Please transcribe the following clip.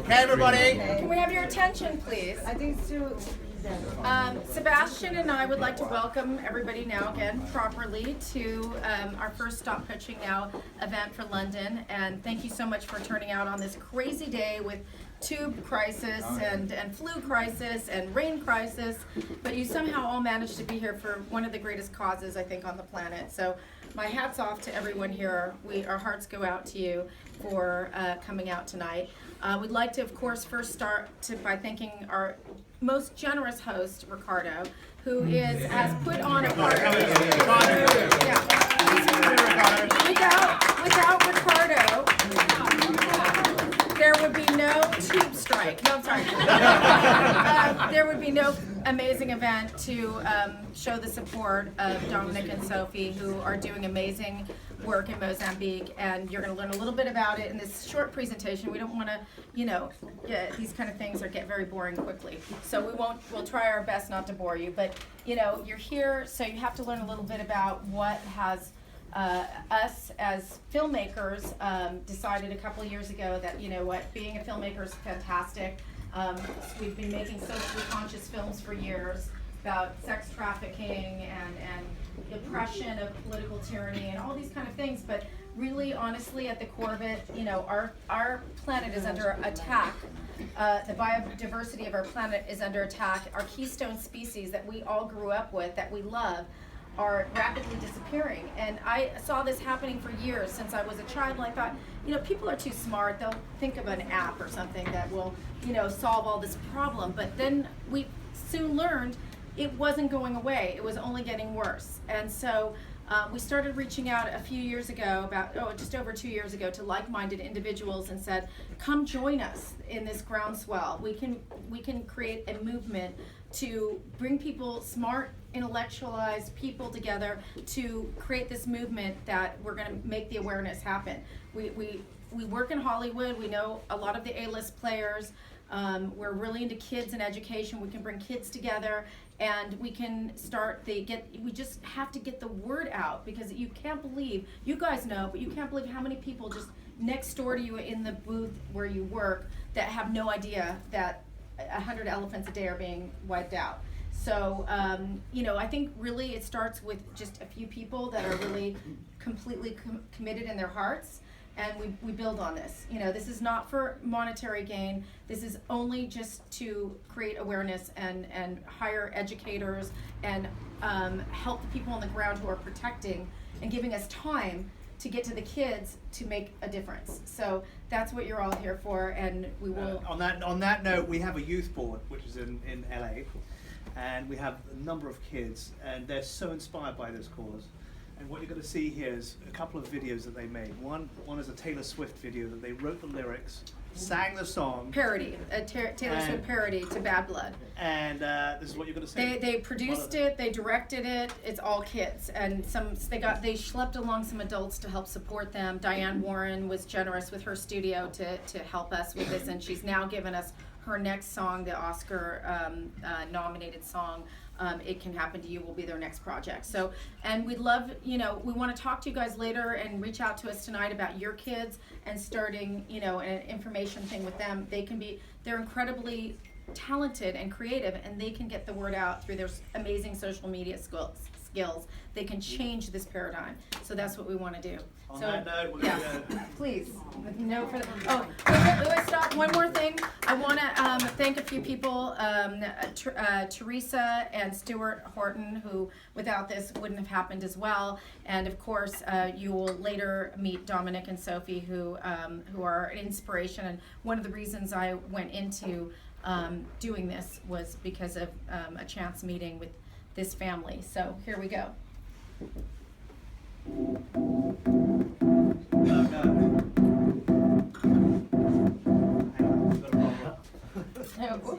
Okay, everybody. Can we have your attention, please? I think it's too. Sebastian and I would like to welcome everybody now again properly to our first Stop Pitching Now event for London. And thank you so much for turning out on this crazy day with tube crisis and flu crisis and rain crisis. But you somehow all managed to be here for one of the greatest causes, I think, on the planet. So my hat's off to everyone here. Our hearts go out to you for coming out tonight. We'd like to, of course, first start by thanking our most generous host, Riccardo, who has put on a party. Without Riccardo, there would be no tube strike. No, I'm sorry. There would be no amazing event to show the support of Dominic and Sophie, who are doing amazing work in Mozambique, and you're going to learn a little bit about it in this short presentation. We don't want to, these kind of things get very boring quickly. So we'll try our best not to bore you, but you're here, so you have to learn a little bit about what has us as filmmakers decided a couple of years ago that, being a filmmaker is fantastic. We've been making socially conscious films for years about sex trafficking and oppression of political tyranny and all these kind of things, but really, honestly, at the core of it, our planet is under attack. The biodiversity of our planet is under attack. Our keystone species that we all grew up with, that we love, are rapidly disappearing. And I saw this happening for years since I was a child, and I thought, people are too smart. They'll think of an app or something that will, solve all this problem. But then we soon learned it wasn't going away. It was only getting worse. And so we started reaching out a few years ago, just over 2 years ago, to like-minded individuals and said, come join us in this groundswell. We can create a movement to bring people, smart, intellectualized people together to create this movement that we're going to make the awareness happen. We work in Hollywood. We know a lot of the A-list players. We're really into kids and education. We can bring kids together, and we can we just have to get the word out, because you can't believe, you guys know, but you can't believe how many people just next door to you in the booth where you work that have no idea that 100 elephants a day are being wiped out. So, I think really it starts with just a few people that are really completely committed in their hearts, and we build on this. This is not for monetary gain. This is only just to create awareness and hire educators and help the people on the ground who are protecting and giving us time to get to the kids to make a difference. So that's what you're all here for, and we will. On that note, we have a youth board, which is in LA, and we have a number of kids, and they're so inspired by this cause. And what you're going to see here is a couple of videos that they made. One is a Taylor Swift video that they wrote the lyrics, sang the song. Parody, a Taylor Swift parody to Bad Blood. And this is what you're going to see. They produced it, they directed it. It's all kids, and they schlepped along some adults to help support them. Diane Warren was generous with her studio to help us with this, and she's now given us her next song, the Oscar nominated song. It Can Happen to You will be their next project. So, and we'd love, we want to talk to you guys later and reach out to us tonight about your kids and starting, an information thing with them. They're incredibly talented and creative, and they can get the word out through their amazing social media skills. They can change this paradigm. So that's what we want to do. On that note, we're yes, going to please. No further. Oh, wait, stop. One more thing. I want to thank a few people, Teresa and Stuart Horton, who without this wouldn't have happened as well. And of course, you will later meet Dominic and Sophie, who are an inspiration. And one of the reasons I went into doing this was because of a chance meeting with this family. So here we go. Oh, oops.